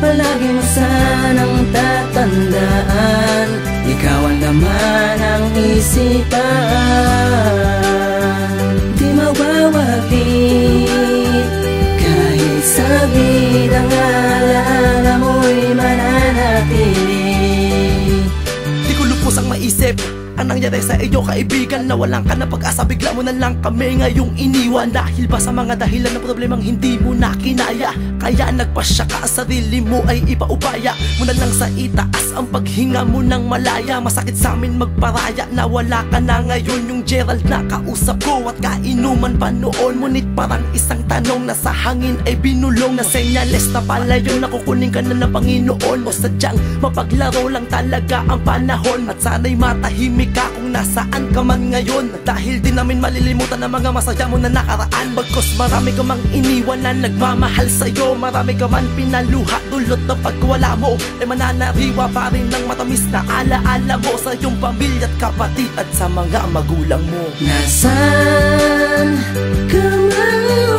Palagi mo sanang tatandaan, ikaw ang laman ng isipan. Di mawawaglit kahit sabid ang alaala mo'y mananatili. Di ko lubos ang maisip ang nangyari sa iyo kaibigan, na walang ka na pag-asa, bigla mo na lang kami ngayong iniwan. Dahil ba sa mga dahilan ng problemang hindi mo na kinaya, kaya nagpasya ka, sarili mo ay ipaubaya mo na lang sa itaas ang paghinga mo ng malaya. Masakit sa amin magparaya na wala ka na ngayon. Yung Gerald na kausap ko at kainuman pa noon, ngunit parang isang tanong na sa hangin ay binulong, na senyales na pala yun, nakukunin ka na ng Panginoon. O sadyang mapaglaro lang talaga ang panahon, at sana'y matahimik ka kung nasaan ka man ngayon, dahil di namin malilimutan ang mga masaya mo na nakaraan. Bagkus marami ka mang iniwan na nagmamahal sa'yo, marami ka man pinaluha, dulot na pagwala mo ay mananariwa pa rin ng matamis na alaala mo sa iyong pamilya at kapatid at sa mga magulang mo. Nasaan ka ngayon?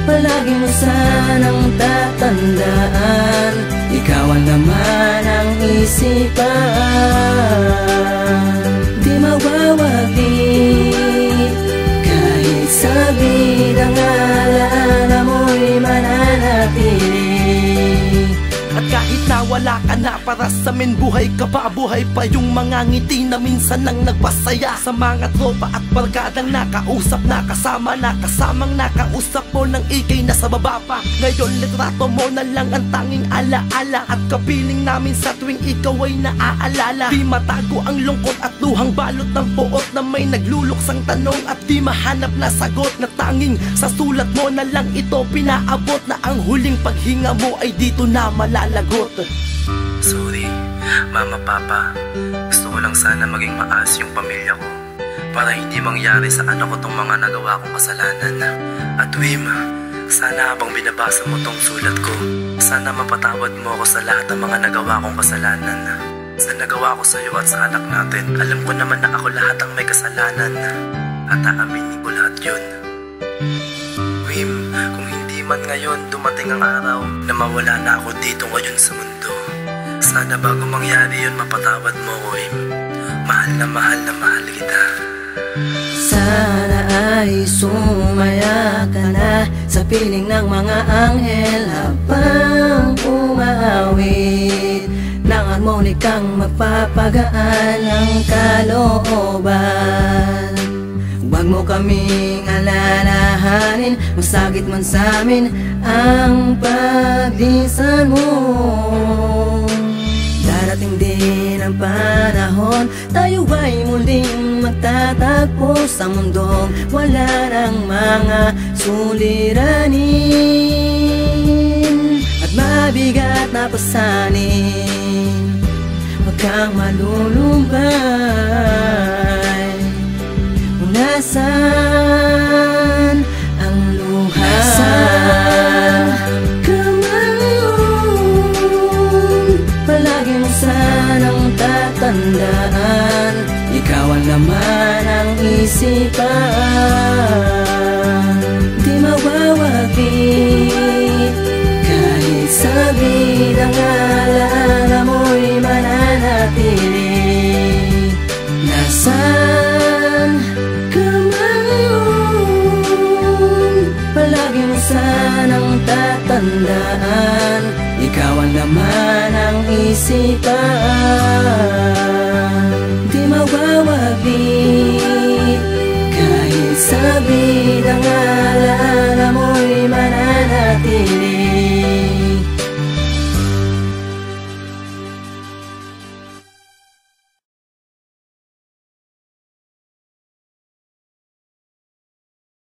Palagi mo sanang tatandaan, ikaw ang laman ng isipan. Di mawawaglit kahit sabid ang alaala mo'y mananatili. At kahit na wala ka na, para sa amin buhay ka pa. Buhay pa yung mga ngiti na minsan nang nagpasaya, sa mga tropa at barkadang nakausap, nakasama, nakasamang nakausap mo nang ikay nasa baba pa. Ngayon litrato mo na lang ang tanging alaala, at kapiling namin sa tuwing ikaw ay naaalala. Di matago ang lungkot at luhang balot ng puot, na may nagluluksang tanong at di mahanap na sagot, na tanging sa sulat mo na lang ito pinaabot, na ang huling paghinga mo ay dito na malalagot. Sorry, mama, papa. Gusto ko lang sana maging maayos yung pamilya ko, para hindi mangyari sa anak ko tong mga nagawa kong kasalanan. At Wim, sana habang binabasa mo tong sulat ko, sana mapatawad mo ako sa lahat ng mga nagawa kong kasalanan. Sa nagawa ko sa'yo at sa anak natin, alam ko naman na ako lahat ang may kasalanan, at aaminin ko lahat yun. Wim, kung hindi man ngayon dumating ang araw na mawala na ako dito ngayon sa mundo, sana bago mangyari yun mapatawad mo ko, Wim. Mahal na mahal kita. Sana ay sumaya ka na sa piling ng mga anghel habang umaawit ng harmonikang magpapagaan ng kalooban. Huwag mo kaming alalahanin, masakit man sa amin ang paglisan mo. Darating din ang panahon, tayo ay muling magtatagpo sa mundong wala ng mga suliranin at mabigat na pasanin. Huwag kang malulumbay kung nasaan ang luha. Nasaan ka ngayon? Palagi mo sanang tatandaan, ikaw ang laman ng isipan. Di mawawaglit kahit sabid ang alaala mo'y mananatili. Nasaan ka ngayon? Palagi mo sanang tatandaan, ikaw ang laman ng isipan. Di mawawaglit kahit sabid ang